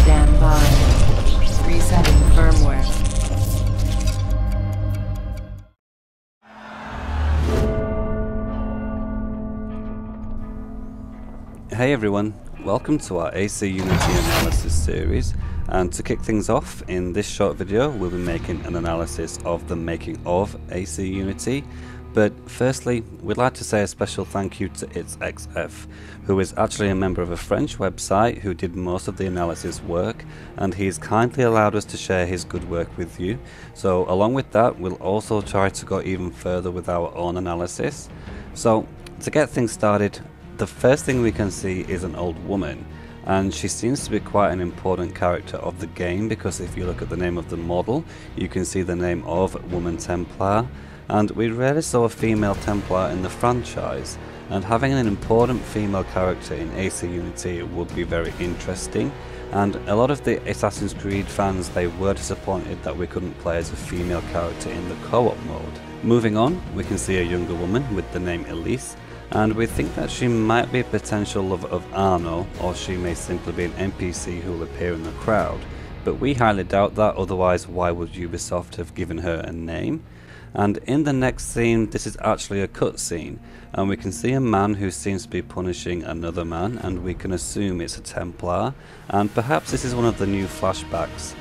Stand by. Resetting firmware. Hey everyone, welcome to our AC Unity analysis series, and to kick things off, in this short video we'll be making an analysis of the making of AC Unity. But firstly, we'd like to say a special thank you to IsxF, who is actually a member of a French website who did most of the analysis work, and he's kindly allowed us to share his good work with you. So along with that, we'll also try to go even further with our own analysis. So to get things started, the first thing we can see is an old woman, and she seems to be quite an important character of the game, because if you look at the name of the model, you can see the name of Woman Templar, and we rarely saw a female Templar in the franchise, and having an important female character in AC Unity would be very interesting. And a lot of the Assassin's Creed fans, they were disappointed that we couldn't play as a female character in the co-op mode. Moving on, we can see a younger woman with the name Elise, and we think that she might be a potential lover of Arno, or she may simply be an NPC who will appear in the crowd, but we highly doubt that, otherwise why would Ubisoft have given her a name? And in the next scene, this is actually a cutscene, and we can see a man who seems to be punishing another man, and we can assume it's a Templar, and perhaps this is one of the new flashbacks.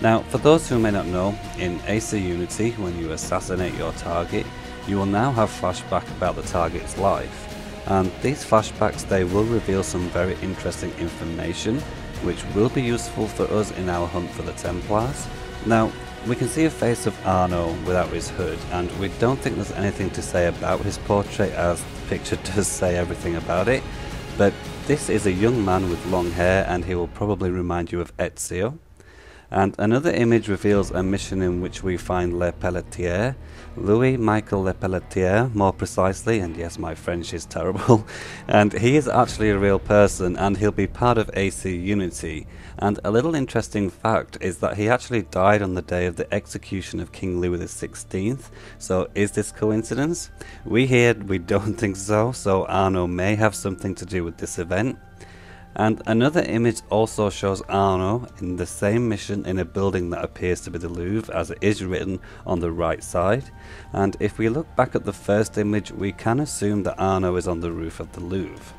Now, for those who may not know, in AC Unity, when you assassinate your target, you will now have flashback about the target's life, and these flashbacks, they will reveal some very interesting information which will be useful for us in our hunt for the Templars. Now, we can see a face of Arno without his hood, and we don't think there's anything to say about his portrait, as the picture does say everything about it, but this is a young man with long hair, and he will probably remind you of Ezio. And another image reveals a mission in which we find Le Pelletier, Louis Michel Le Pelletier more precisely, and yes, my French is terrible, and he is actually a real person, and he'll be part of AC Unity. And a little interesting fact is that he actually died on the day of the execution of King Louis XVI, so is this coincidence? We don't think so, so Arno may have something to do with this event. And another image also shows Arno in the same mission in a building that appears to be the Louvre, as it is written on the right side. And if we look back at the first image, we can assume that Arno is on the roof of the Louvre.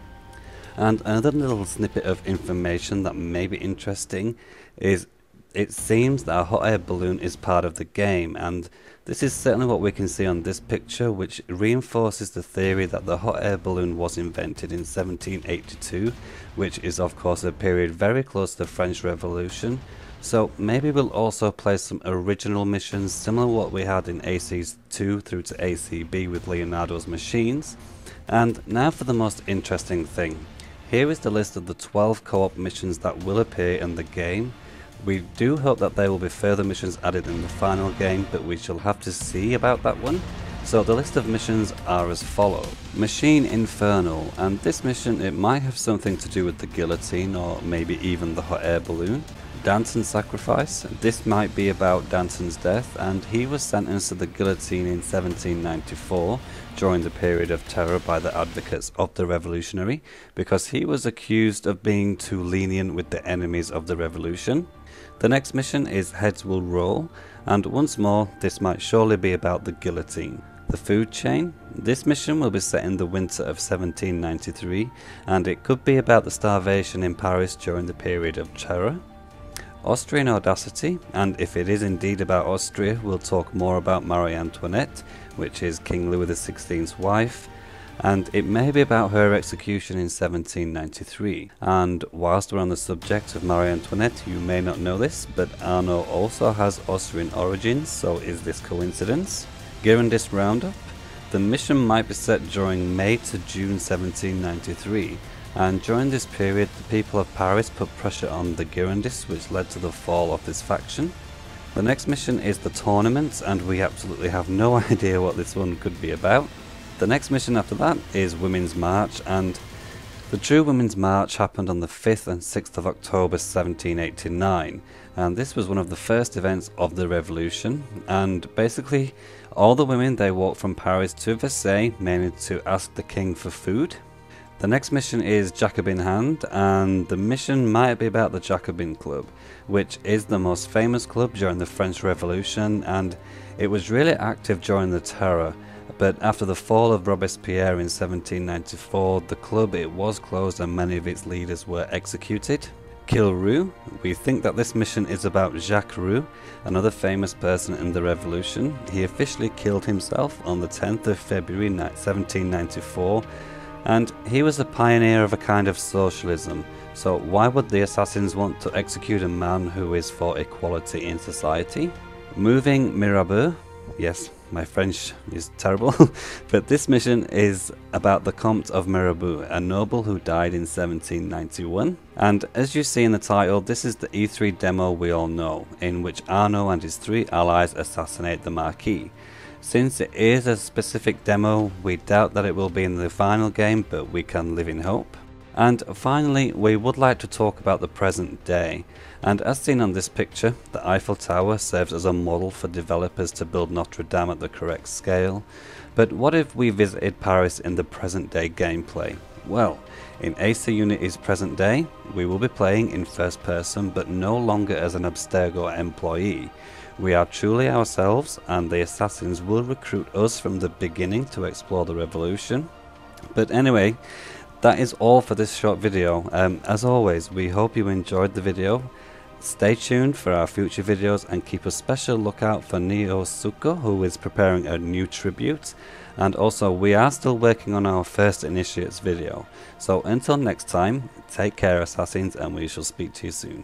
And another little snippet of information that may be interesting is it seems that a hot air balloon is part of the game, and this is certainly what we can see on this picture, which reinforces the theory that the hot air balloon was invented in 1782, which is of course a period very close to the French Revolution. So maybe we'll also play some original missions similar to what we had in AC2 through to ACB with Leonardo's machines. And now for the most interesting thing. Here is the list of the 12 co-op missions that will appear in the game. We do hope that there will be further missions added in the final game, but we shall have to see about that one. So the list of missions are as follows. Machine Infernal, and this mission, it might have something to do with the guillotine or maybe even the hot air balloon. Danton Sacrifice, this might be about Danton's death, and he was sentenced to the guillotine in 1794 during the period of terror by the advocates of the revolutionary, because he was accused of being too lenient with the enemies of the revolution. The next mission is Heads Will Roll, and once more this might surely be about the guillotine. The Food Chain, this mission will be set in the winter of 1793, and it could be about the starvation in Paris during the period of terror. Austrian Audacity, and if it is indeed about Austria, we'll talk more about Marie Antoinette, which is King Louis XVI's wife, and it may be about her execution in 1793. And whilst we're on the subject of Marie Antoinette, you may not know this, but Arno also has Austrian origins, so is this coincidence? Girondist Round-Up, the mission might be set during May to June 1793. And during this period, the people of Paris put pressure on the Girondists, which led to the fall of this faction. The next mission is the Tournament, and we absolutely have no idea what this one could be about. The next mission after that is Women's March, and the true Women's March happened on the 5th and 6th of October 1789, and this was one of the first events of the revolution, and basically all the women, they walked from Paris to Versailles, mainly to ask the king for food. The next mission is Jacobin Hand, and the mission might be about the Jacobin Club, which is the most famous club during the French Revolution, and it was really active during the Terror. But after the fall of Robespierre in 1794, the club was closed and many of its leaders were executed. Kill Rour. We think that this mission is about Jacques Roux, another famous person in the revolution. He officially killed himself on the 10th of February 1794, and he was a pioneer of a kind of socialism. So why would the assassins want to execute a man who is for equality in society? Moving Mirabeau. Yes, my French is terrible, but this mission is about the Comte of Mirabeau, a noble who died in 1791. And as you see in the title, this is the E3 demo we all know, in which Arnaud and his 3 allies assassinate the Marquis. Since it is a specific demo, we doubt that it will be in the final game, but we can live in hope. And finally, we would like to talk about the present day. And as seen on this picture, the Eiffel Tower serves as a model for developers to build Notre Dame at the correct scale. But what if we visited Paris in the present day gameplay? Well, in AC Unity's present day, we will be playing in first person, but no longer as an Abstergo employee. We are truly ourselves, and the assassins will recruit us from the beginning to explore the revolution. But anyway, that is all for this short video. As always, we hope you enjoyed the video. Stay tuned for our future videos and keep a special lookout for Neo Suko, who is preparing a new tribute. And also, we are still working on our first Initiates video. So until next time, take care assassins, and we shall speak to you soon.